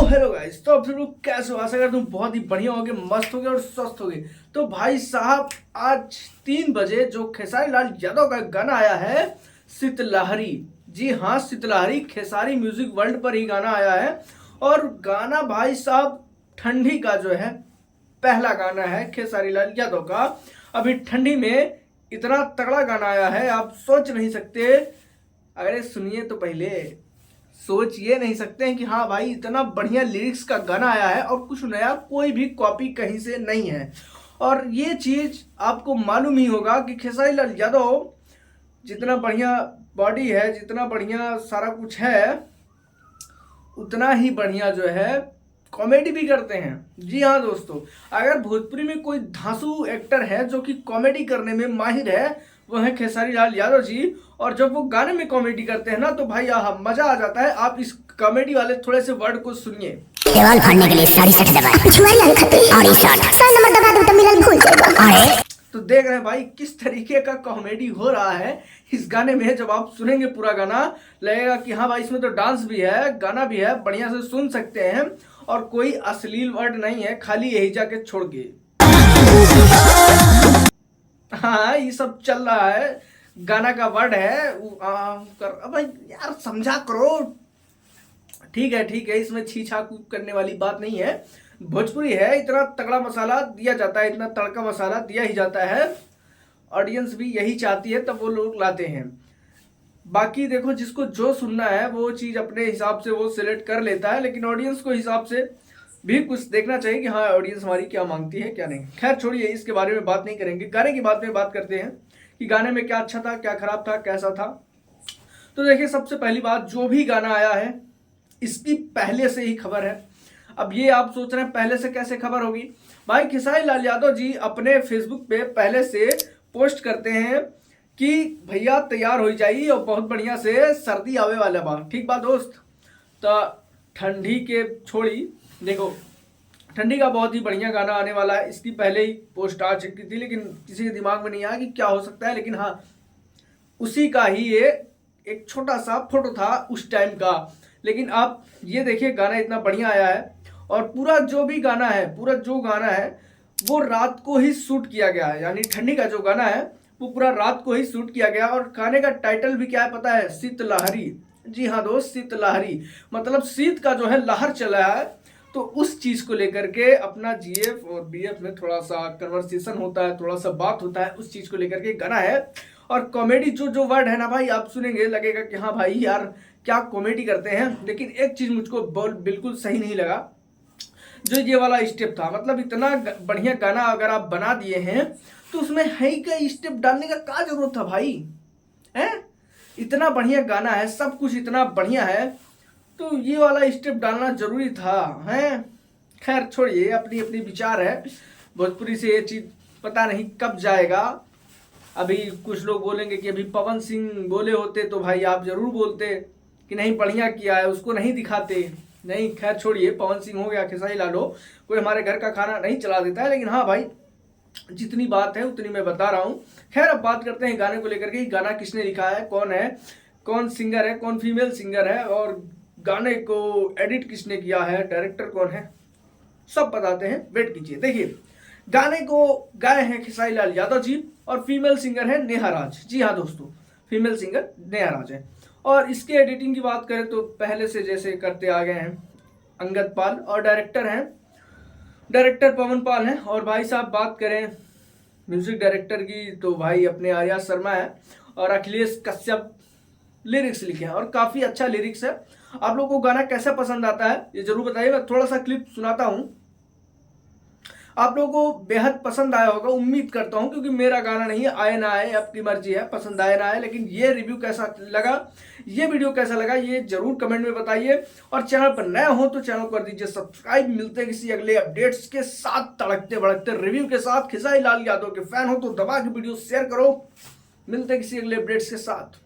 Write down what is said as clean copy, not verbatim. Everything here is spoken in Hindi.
हेलो गाइस, तो आप सब लोग कैसे हो? आशा करता हूँ बहुत ही बढ़िया होगे, मस्त होगे और स्वस्थ होगे। तो भाई साहब, आज 3 बजे जो खेसारी लाल यादव का गाना आया है शीतलहरी। जी हाँ, शीतलहरी खेसारी म्यूजिक वर्ल्ड पर ही गाना आया है। और गाना भाई साहब ठंडी का जो है पहला गाना है खेसारी लाल यादव का। अभी ठंडी में इतना तगड़ा गाना आया है, आप सोच नहीं सकते। अरे सुनिए तो पहले, सोच ये नहीं सकते हैं कि हाँ भाई इतना बढ़िया लिरिक्स का गाना आया है और कुछ नया, कोई भी कॉपी कहीं से नहीं है। और ये चीज आपको मालूम ही होगा कि खेसारी लाल यादव जितना बढ़िया बॉडी है, जितना बढ़िया सारा कुछ है, उतना ही बढ़िया जो है कॉमेडी भी करते हैं। जी हाँ दोस्तों, अगर भोजपुरी में कोई धांसू एक्टर है जो कि कॉमेडी करने में माहिर है, वो है खेसारी लाल यादव जी। और जब वो गाने में कॉमेडी करते हैं ना, तो भाई मजा आ जाता है। आप इस कॉमेडी वाले थोड़े से वर्ड को सुनिए। देवाल फाड़ने के लिए सारी सट दबाए, छुआई खाते और ये शॉट 100 नंबर दबा दो तो मिलन भूल जाएगा। अरे तो देख रहे हैं भाई किस तरीके का कॉमेडी हो रहा है इस गाने में। जब आप सुनेंगे पूरा गाना, लगेगा कि हाँ भाई इसमें तो डांस भी है, गाना भी है, बढ़िया से सुन सकते हैं। और कोई अश्लील वर्ड नहीं है, खाली यही जाके छोड़ के हाँ ये सब चल रहा है, गाना का वर्ड है। अब यार समझा करो। ठीक है, इसमें छी छा करने वाली बात नहीं है। भोजपुरी है, इतना तगड़ा मसाला दिया जाता है, इतना तड़का मसाला दिया ही जाता है। ऑडियंस भी यही चाहती है, तब वो लोग लाते हैं। बाकी देखो, जिसको जो सुनना है वो चीज अपने हिसाब से वो सिलेक्ट कर लेता है, लेकिन ऑडियंस को हिसाब से भी कुछ देखना चाहिए कि हाँ ऑडियंस हमारी क्या मांगती है क्या नहीं। खैर छोड़िए, इसके बारे में बात नहीं करेंगे, गाने की बात में बात करते हैं कि गाने में क्या अच्छा था, क्या खराब था, कैसा था। तो देखिए, सबसे पहली बात, जो भी गाना आया है इसकी पहले से ही खबर है। अब ये आप सोच रहे हैं पहले से कैसे खबर होगी? भाई खेसारी लाल यादव जी अपने फेसबुक पे पहले से पोस्ट करते हैं कि भैया तैयार हो जाइए और बहुत बढ़िया से सर्दी आवे वाला बा। ठीक बात दोस्त। तो ठंडी के छोड़ी, देखो ठंडी का बहुत ही बढ़िया गाना आने वाला है। इसकी पहले ही पोस्ट आ चुकी थी, लेकिन किसी के दिमाग में नहीं आया कि क्या हो सकता है। लेकिन हाँ, उसी का ही ये एक छोटा सा फोटो था उस टाइम का। लेकिन आप ये देखिए, गाना इतना बढ़िया आया है। और पूरा जो भी गाना है, पूरा जो गाना है वो रात को ही शूट किया गया है। यानी ठंडी का जो गाना है वो पूरा रात को ही शूट किया गया। और गाने का टाइटल भी क्या है पता है? शीतलहरी। जी हाँ दोस्त, शीतलहरी मतलब शीत का जो है लहर चला है। तो उस चीज को लेकर के अपना जीएफ और बीएफ में थोड़ा सा कन्वर्सेशन होता है, थोड़ा सा बात होता है, उस चीज को लेकर के गाना है। और कॉमेडी जो जो वर्ड है ना भाई, आप सुनेंगे लगेगा कि हाँ भाई यार क्या कॉमेडी करते हैं। लेकिन एक चीज मुझको बिल्कुल सही नहीं लगा, जो ये वाला स्टेप था। मतलब इतना बढ़िया गाना अगर आप बना दिए हैं तो उसमें है क्या स्टेप डालने का क्या जरूरत था भाई? हैं? इतना बढ़िया गाना है, सब कुछ इतना बढ़िया है, तो ये वाला स्टेप डालना जरूरी था हैं? खैर छोड़िए, अपनी अपनी विचार है। भोजपुरी से ये चीज पता नहीं कब जाएगा। अभी कुछ लोग बोलेंगे कि अभी पवन सिंह बोले होते तो भाई आप जरूर बोलते कि नहीं बढ़िया किया है, उसको नहीं दिखाते। नहीं, खैर छोड़िए, पवन सिंह हो गया, खेसारी लाल हो, कोई हमारे घर का खाना नहीं चला देता है। लेकिन हाँ भाई, जितनी बात है उतनी मैं बता रहा हूँ। खैर अब बात करते हैं गाने को लेकर के। गाना किसने लिखा है, कौन है, कौन सिंगर है, कौन फीमेल सिंगर है, और गाने को एडिट किसने किया है, डायरेक्टर कौन है, सब बताते हैं। वेट कीजिए। देखिए, गाने को गाए हैं खेसारी लाल यादव जी और फीमेल सिंगर है नेहा राज। जी हाँ दोस्तों, फीमेल सिंगर नेहा राज है। और इसके एडिटिंग की बात करें तो पहले से जैसे करते आ गए हैं अंगद पाल, और डायरेक्टर पवन पाल हैं। और भाई साहब बात करें म्यूजिक डायरेक्टर की तो भाई अपने आर्या शर्मा है और अखिलेश कश्यप लिरिक्स लिखे हैं, और काफी अच्छा लिरिक्स है। आप लोगों को गाना कैसा पसंद आता है ये जरूर बताइए। मैं थोड़ा सा क्लिप सुनाता हूँ, आप लोगों को बेहद पसंद आया होगा, उम्मीद करता हूं, क्योंकि मेरा गाना नहीं है, आए ना आए आपकी मर्जी है, पसंद आए ना आए। लेकिन ये रिव्यू कैसा लगा, ये वीडियो कैसा लगा, ये जरूर कमेंट में बताइए। और चैनल पर नया हो तो चैनल कर दीजिए सब्सक्राइब। मिलते हैं किसी अगले अपडेट्स के साथ, तड़कते भड़कते रिव्यू के साथ। खेसारी लाल यादव के फैन हो तो दबा के वीडियो शेयर करो। मिलते हैं किसी अगले अपडेट्स के साथ।